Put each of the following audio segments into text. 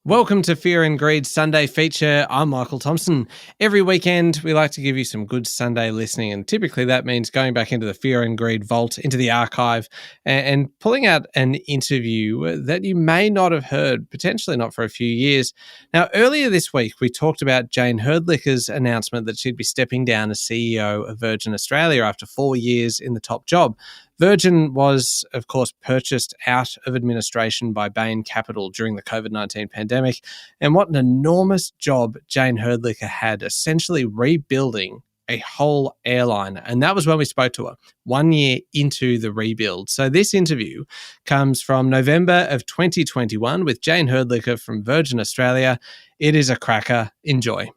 Welcome to Fear and Greed Sunday feature. I'm Michael Thompson. Every weekend, we like to give you some good Sunday listening, and typically that means going back into the Fear and Greed vault, into the archive, and pulling out an interview that you may not have heard, potentially not for a few years. Now, earlier this week, we talked about Jayne Hrdlicka's announcement that she'd be stepping down as CEO of Virgin Australia after 4 years in the top job. Virgin was, of course, purchased out of administration by Bain Capital during the COVID-19 pandemic. And what an enormous job Jayne Hrdlicka had, essentially rebuilding a whole airline. And that was when we spoke to her, 1 year into the rebuild. So this interview comes from November of 2021 with Jayne Hrdlicka from Virgin Australia. It is a cracker. Enjoy.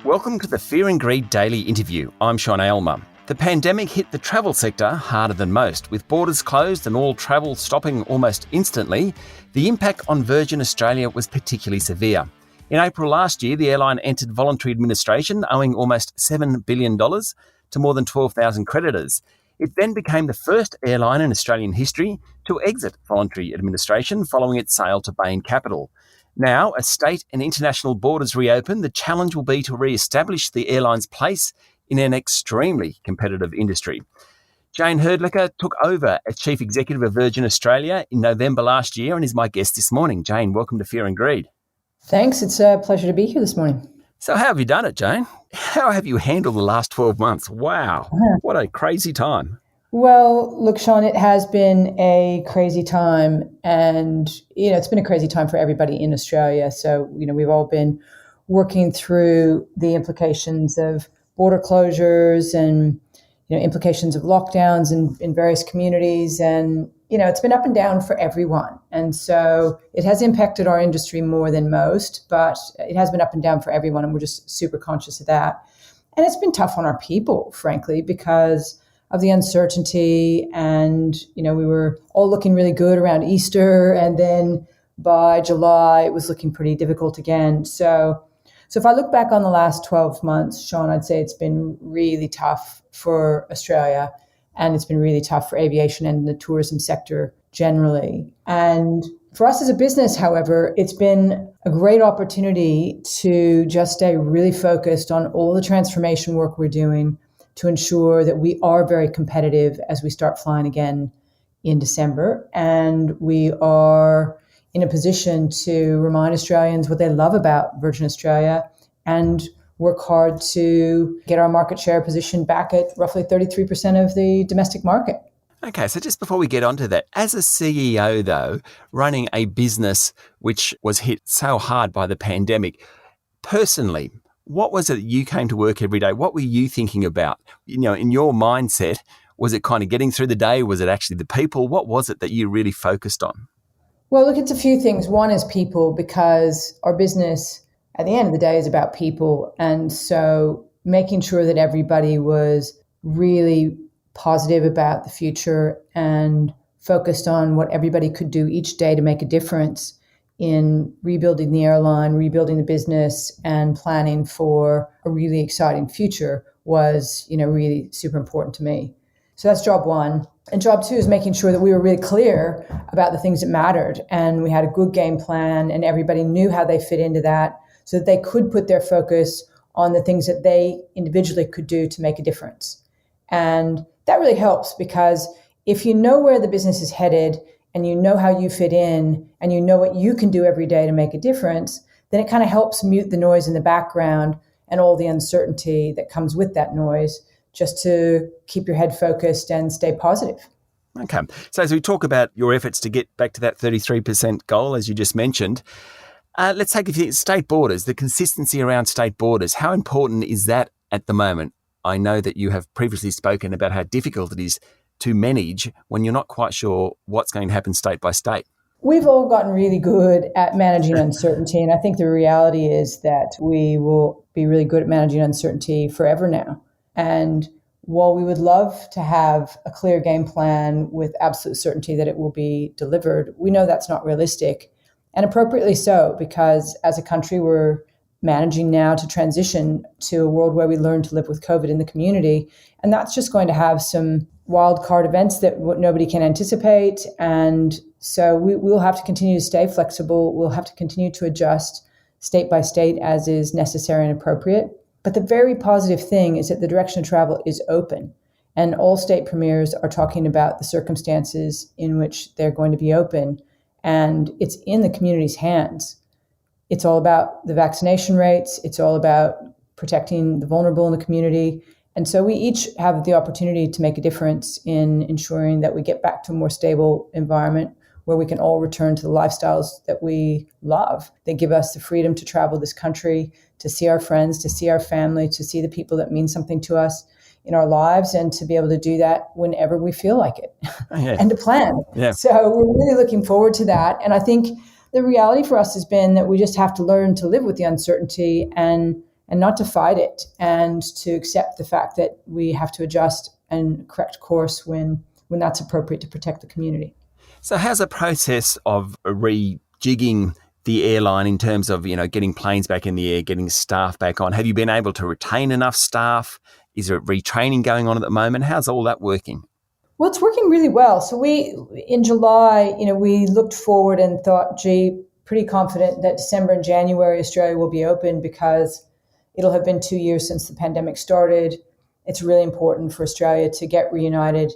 Welcome to the Fear and Greed Daily Interview. I'm Sean Aylmer. The pandemic hit the travel sector harder than most. With borders closed and all travel stopping almost instantly, the impact on Virgin Australia was particularly severe. In April last year, the airline entered voluntary administration, owing almost $7 billion to more than 12,000 creditors. It then became the first airline in Australian history to exit voluntary administration following its sale to Bain Capital. Now, as state and international borders reopen, the challenge will be to re-establish the airline's place in an extremely competitive industry. Jayne Hrdlicka took over as Chief Executive of Virgin Australia in November last year and is my guest this morning. Jayne, welcome to Fear and Greed. Thanks. It's a pleasure to be here this morning. So how have you done it, Jayne? How have you handled the last 12 months? Wow, what a crazy time. Well, look, Sean, it has been a crazy time, and it's been a crazy time for everybody in Australia. So, we've all been working through the implications of border closures and implications of lockdowns in various communities, and it's been up and down for everyone. And so it has impacted our industry more than most, but it has been up and down for everyone, and we're just super conscious of that. And it's been tough on our people, frankly, because of the uncertainty, and we were all looking really good around Easter, and then by July it was looking pretty difficult again. So if I look back on the last 12 months, Sean, I'd say it's been really tough for Australia, and it's been really tough for aviation and the tourism sector generally. And for us as a business, however, it's been a great opportunity to just stay really focused on all the transformation work we're doing to ensure that we are very competitive as we start flying again in December. And we are in a position to remind Australians what they love about Virgin Australia and work hard to get our market share position back at roughly 33% of the domestic market. Okay, so just before we get onto that, as a CEO, though, running a business which was hit so hard by the pandemic, personally, what was it that you came to work every day? What were you thinking about? In your mindset, was it kind of getting through the day? Was it actually the people? What was it that you really focused on? Well, look, it's a few things. One is people, because our business at the end of the day is about people. And so making sure that everybody was really positive about the future and focused on what everybody could do each day to make a difference in rebuilding the airline, rebuilding the business, and planning for a really exciting future was, really super important to me. So that's job one. And job two is making sure that we were really clear about the things that mattered, and we had a good game plan, and everybody knew how they fit into that so that they could put their focus on the things that they individually could do to make a difference. And that really helps, because if you know where the business is headed and you know how you fit in and you know what you can do every day to make a difference, then it kind of helps mute the noise in the background and all the uncertainty that comes with that noise, just to keep your head focused and stay positive. Okay. So as we talk about your efforts to get back to that 33% goal, as you just mentioned, let's take a few state borders, the consistency around state borders. How important is that at the moment? I know that you have previously spoken about how difficult it is to manage when you're not quite sure what's going to happen state by state. We've all gotten really good at managing uncertainty, and I think the reality is that we will be really good at managing uncertainty forever now. And while we would love to have a clear game plan with absolute certainty that it will be delivered, we know that's not realistic, and appropriately so, because as a country, we're managing now to transition to a world where we learn to live with COVID in the community. And that's just going to have some wild card events that nobody can anticipate, and So we will have to continue to stay flexible. We'll have to continue to adjust state by state as is necessary and appropriate. But the very positive thing is that the direction of travel is open. And all state premiers are talking about the circumstances in which they're going to be open. And it's in the community's hands. It's all about the vaccination rates. It's all about protecting the vulnerable in the community. And so we each have the opportunity to make a difference in ensuring that we get back to a more stable environment where we can all return to the lifestyles that we love. They give us the freedom to travel this country, to see our friends, to see our family, to see the people that mean something to us in our lives, and to be able to do that whenever we feel like it and to plan. Yeah. So we're really looking forward to that. And I think the reality for us has been that we just have to learn to live with the uncertainty and not to fight it, and to accept the fact that we have to adjust and correct course when that's appropriate to protect the community. So how's the process of rejigging the airline in terms of, getting planes back in the air, getting staff back on? Have you been able to retain enough staff? Is there retraining going on at the moment? How's all that working? Well, it's working really well. So in July, we looked forward and thought, pretty confident that December and January, Australia will be open because it'll have been 2 years since the pandemic started. It's really important for Australia to get reunited,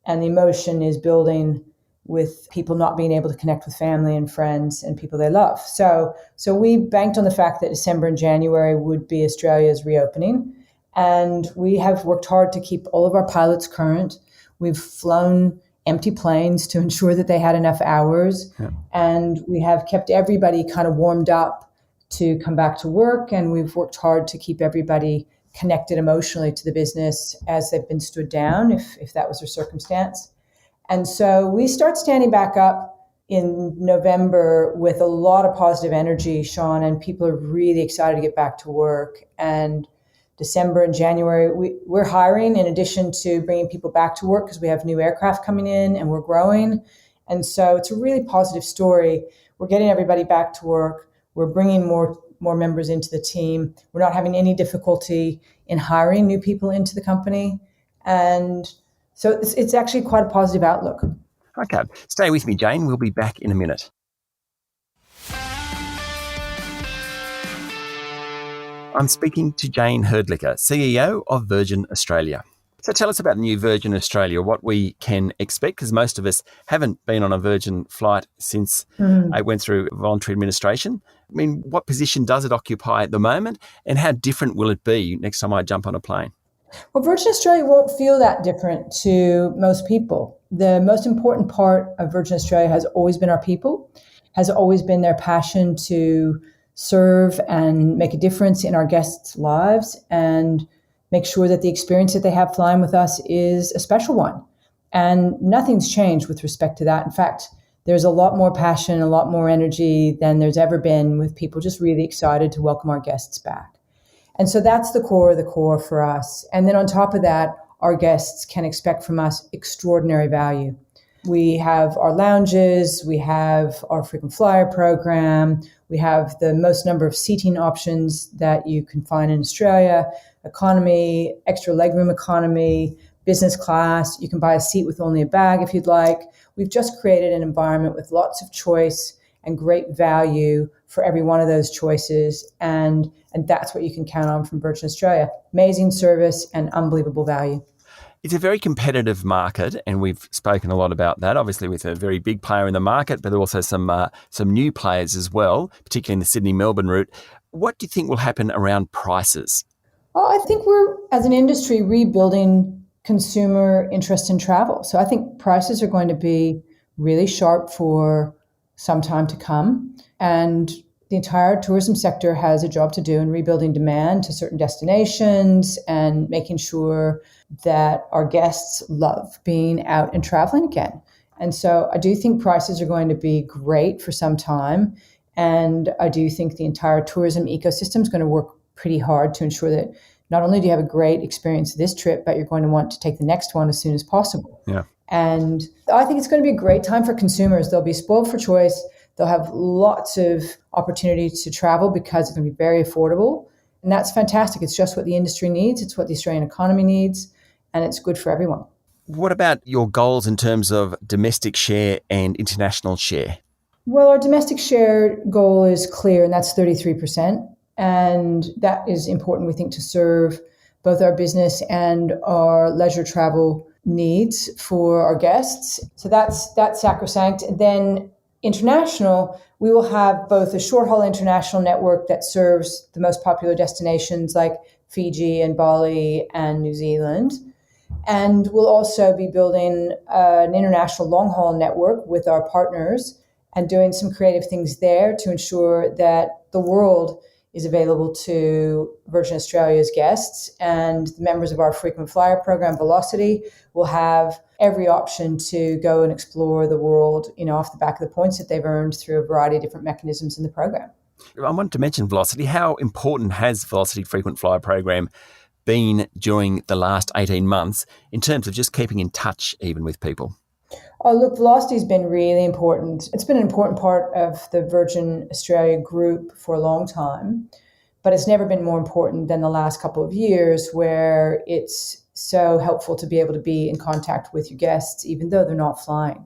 and the emotion is building with people not being able to connect with family and friends and people they love. So we banked on the fact that December and January would be Australia's reopening, and we have worked hard to keep all of our pilots current. We've flown empty planes to ensure that they had enough hours, and we have kept everybody kind of warmed up to come back to work, and we've worked hard to keep everybody connected emotionally to the business as they've been stood down, if that was their circumstance. And so we start standing back up in November with a lot of positive energy, Sean, and people are really excited to get back to work. And December and January, we're hiring in addition to bringing people back to work because we have new aircraft coming in and we're growing. And so it's a really positive story. We're getting everybody back to work. We're bringing more members into the team. We're not having any difficulty in hiring new people into the company. And so it's actually quite a positive outlook. Okay. Stay with me, Jayne. We'll be back in a minute. I'm speaking to Jayne Hrdlicka, CEO of Virgin Australia. So tell us about the new Virgin Australia, what we can expect, because most of us haven't been on a Virgin flight since I went through voluntary administration. I mean, what position does it occupy at the moment, and how different will it be next time I jump on a plane? Well, Virgin Australia won't feel that different to most people. The most important part of Virgin Australia has always been our people, has always been their passion to serve and make a difference in our guests' lives and make sure that the experience that they have flying with us is a special one. And nothing's changed with respect to that. In fact, there's a lot more passion, a lot more energy than there's ever been, with people just really excited to welcome our guests back. And so that's the core of the core for us. And then on top of that, our guests can expect from us extraordinary value. We have our lounges, we have our frequent flyer program, we have the most number of seating options that you can find in Australia, economy, extra legroom economy, business class. You can buy a seat with only a bag if you'd like. We've just created an environment with lots of choice and great value for every one of those choices. And that's what you can count on from Virgin Australia. Amazing service and unbelievable value. It's a very competitive market, and we've spoken a lot about that, obviously with a very big player in the market, but also some new players as well, particularly in the Sydney-Melbourne route. What do you think will happen around prices? Well, I think we're, as an industry, rebuilding consumer interest in travel. So I think prices are going to be really sharp for some time to come. And the entire tourism sector has a job to do in rebuilding demand to certain destinations and making sure that our guests love being out and traveling again. And so I do think prices are going to be great for some time. And I do think the entire tourism ecosystem is going to work pretty hard to ensure that not only do you have a great experience this trip, but you're going to want to take the next one as soon as possible. Yeah. And I think it's going to be a great time for consumers. They'll be spoiled for choice. They'll have lots of opportunity to travel because it's going to be very affordable. And that's fantastic. It's just what the industry needs. It's what the Australian economy needs. And it's good for everyone. What about your goals in terms of domestic share and international share? Well, our domestic share goal is clear, and that's 33%. And that is important, we think, to serve both our business and our leisure travel needs for our guests. So that's sacrosanct. And then international, we will have both a short-haul international network that serves the most popular destinations like Fiji and Bali and New Zealand. And we'll also be building an international long-haul network with our partners and doing some creative things there to ensure that the world is available to Virgin Australia's guests. And the members of our frequent flyer program, Velocity, will have every option to go and explore the world, off the back of the points that they've earned through a variety of different mechanisms in the program. I wanted to mention Velocity. How important has Velocity frequent flyer program been during the last 18 months in terms of just keeping in touch even with people? Oh, look, Velocity's been really important. It's been an important part of the Virgin Australia group for a long time, but it's never been more important than the last couple of years, where it's so helpful to be able to be in contact with your guests, even though they're not flying,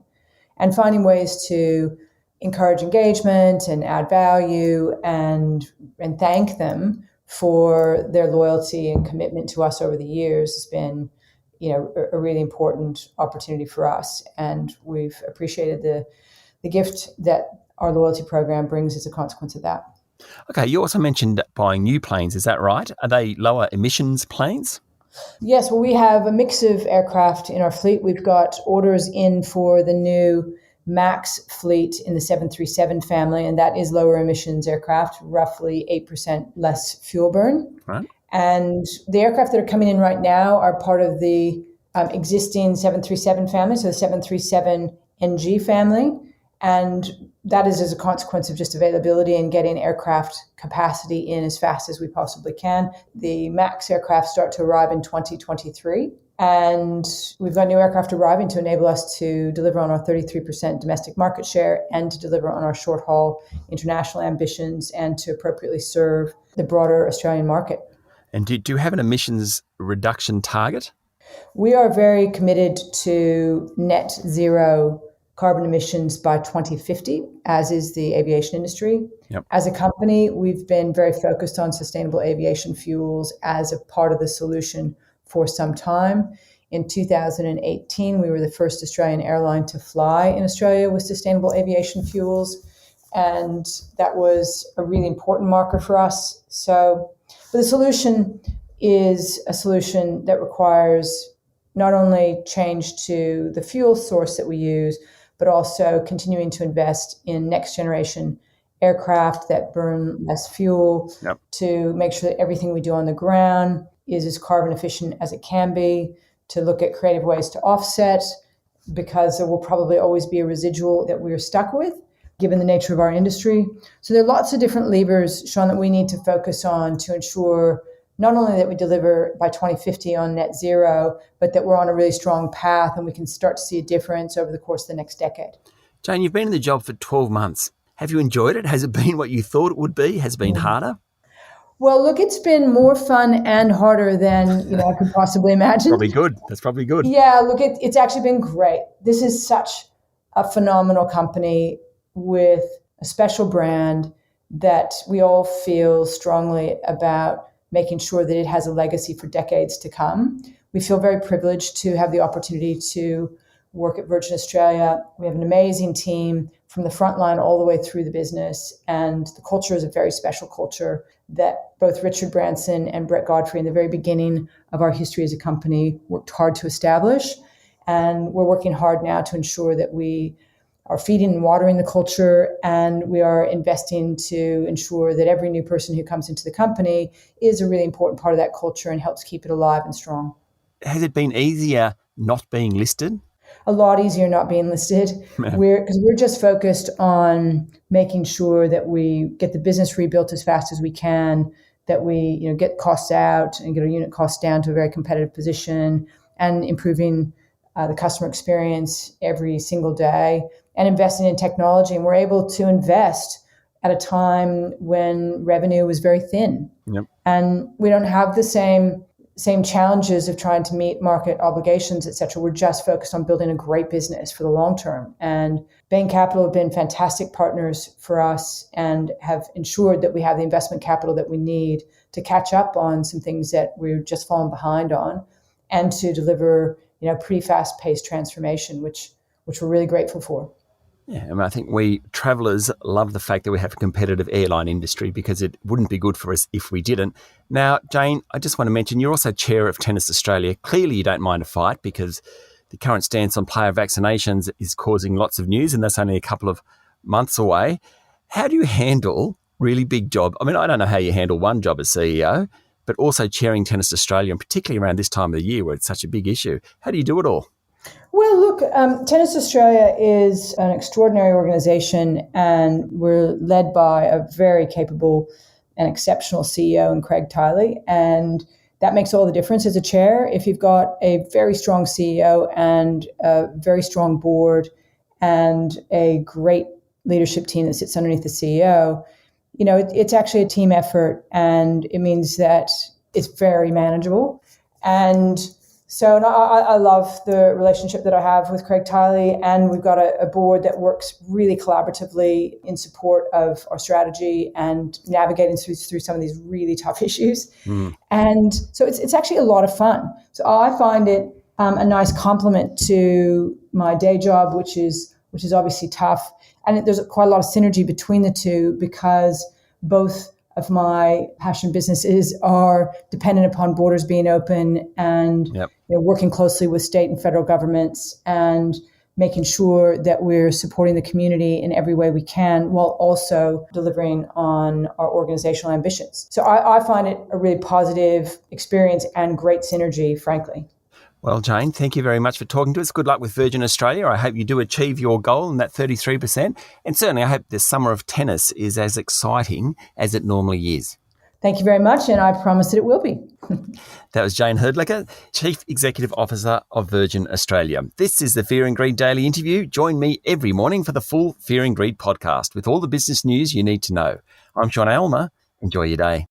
and finding ways to encourage engagement and add value and thank them for their loyalty and commitment to us over the years has been a really important opportunity for us. And we've appreciated the gift that our loyalty program brings as a consequence of that. Okay, you also mentioned buying new planes, is that right? Are they lower emissions planes? Yes, well, we have a mix of aircraft in our fleet. We've got orders in for the new MAX fleet in the 737 family, and that is lower emissions aircraft, roughly 8% less fuel burn. Right. And the aircraft that are coming in right now are part of the existing 737 family, so the 737 NG family. And that is as a consequence of just availability and getting aircraft capacity in as fast as we possibly can. The MAX aircraft start to arrive in 2023. And we've got new aircraft arriving to enable us to deliver on our 33% domestic market share and to deliver on our short-haul international ambitions and to appropriately serve the broader Australian market. And do you have an emissions reduction target? We are very committed to net zero carbon emissions by 2050, as is the aviation industry. Yep. As a company, we've been very focused on sustainable aviation fuels as a part of the solution for some time. In 2018, we were the first Australian airline to fly in Australia with sustainable aviation fuels, and that was a really important marker for us. But the solution is a solution that requires not only change to the fuel source that we use, but also continuing to invest in next generation aircraft that burn less fuel, Yep. to make sure that everything we do on the ground is as carbon efficient as it can be, to look at creative ways to offset, because there will probably always be a residual that we're stuck with, given the nature of our industry. So there are lots of different levers, Sean, that we need to focus on to ensure not only that we deliver by 2050 on net zero, but that we're on a really strong path and we can start to see a difference over the course of the next decade. Jayne, you've been in the job for 12 months. Have you enjoyed it? Has it been what you thought it would be? Has it been harder? Well, look, it's been more fun and harder than I could possibly imagine. Probably good. That's probably good. Yeah, look, it's actually been great. This is such a phenomenal company with a special brand that we all feel strongly about making sure that it has a legacy for decades to come. We feel very privileged to have the opportunity to work at Virgin Australia. We have an amazing team from the front line all the way through the business. And the culture is a very special culture that both Richard Branson and Brett Godfrey in the very beginning of our history as a company worked hard to establish. And we're working hard now to ensure that we are feeding and watering the culture, and we are investing to ensure that every new person who comes into the company is a really important part of that culture and helps keep it alive and strong. Has it been easier not being listed? A lot easier not being listed. Because we're just focused on making sure that we get the business rebuilt as fast as we can, that we get costs out and get our unit costs down to a very competitive position, and improving the customer experience every single day, and investing in technology. And we're able to invest at a time when revenue was very thin. Yep. And we don't have the same same challenges of trying to meet market obligations, et cetera. We're just focused on building a great business for the long term. And Bain Capital have been fantastic partners for us and have ensured that we have the investment capital that we need to catch up on some things that we're just falling behind on and to deliver, pretty fast-paced transformation, which we're really grateful for. Yeah, I think we travellers love the fact that we have a competitive airline industry because it wouldn't be good for us if we didn't. Now, Jayne, I just want to mention you're also chair of Tennis Australia. Clearly, you don't mind a fight because the current stance on player vaccinations is causing lots of news, and that's only a couple of months away. How do you handle really big job? I mean, I don't know how you handle one job as CEO, but also chairing Tennis Australia, and particularly around this time of the year where it's such a big issue. How do you do it all? Well, look, Tennis Australia is an extraordinary organization, and we're led by a very capable and exceptional CEO in Craig Tiley. And that makes all the difference as a chair. If you've got a very strong CEO and a very strong board and a great leadership team that sits underneath the CEO, it's actually a team effort, and it means that it's very manageable. And so I love the relationship that I have with Craig Tiley, and we've got a board that works really collaboratively in support of our strategy and navigating through some of these really tough issues. And so it's actually a lot of fun. So I find it a nice complement to my day job, which is obviously tough. And there's quite a lot of synergy between the two because both of my passion businesses are dependent upon borders being open and working closely with state and federal governments and making sure that we're supporting the community in every way we can while also delivering on our organizational ambitions. So I find it a really positive experience and great synergy, frankly. Well, Jayne, thank you very much for talking to us. Good luck with Virgin Australia. I hope you do achieve your goal in that 33%. And certainly I hope the summer of tennis is as exciting as it normally is. Thank you very much, and I promise that it will be. That was Jayne Hrdlicka, Chief Executive Officer of Virgin Australia. This is the Fear and Greed Daily Interview. Join me every morning for the full Fear and Greed podcast with all the business news you need to know. I'm Sean Aylmer. Enjoy your day.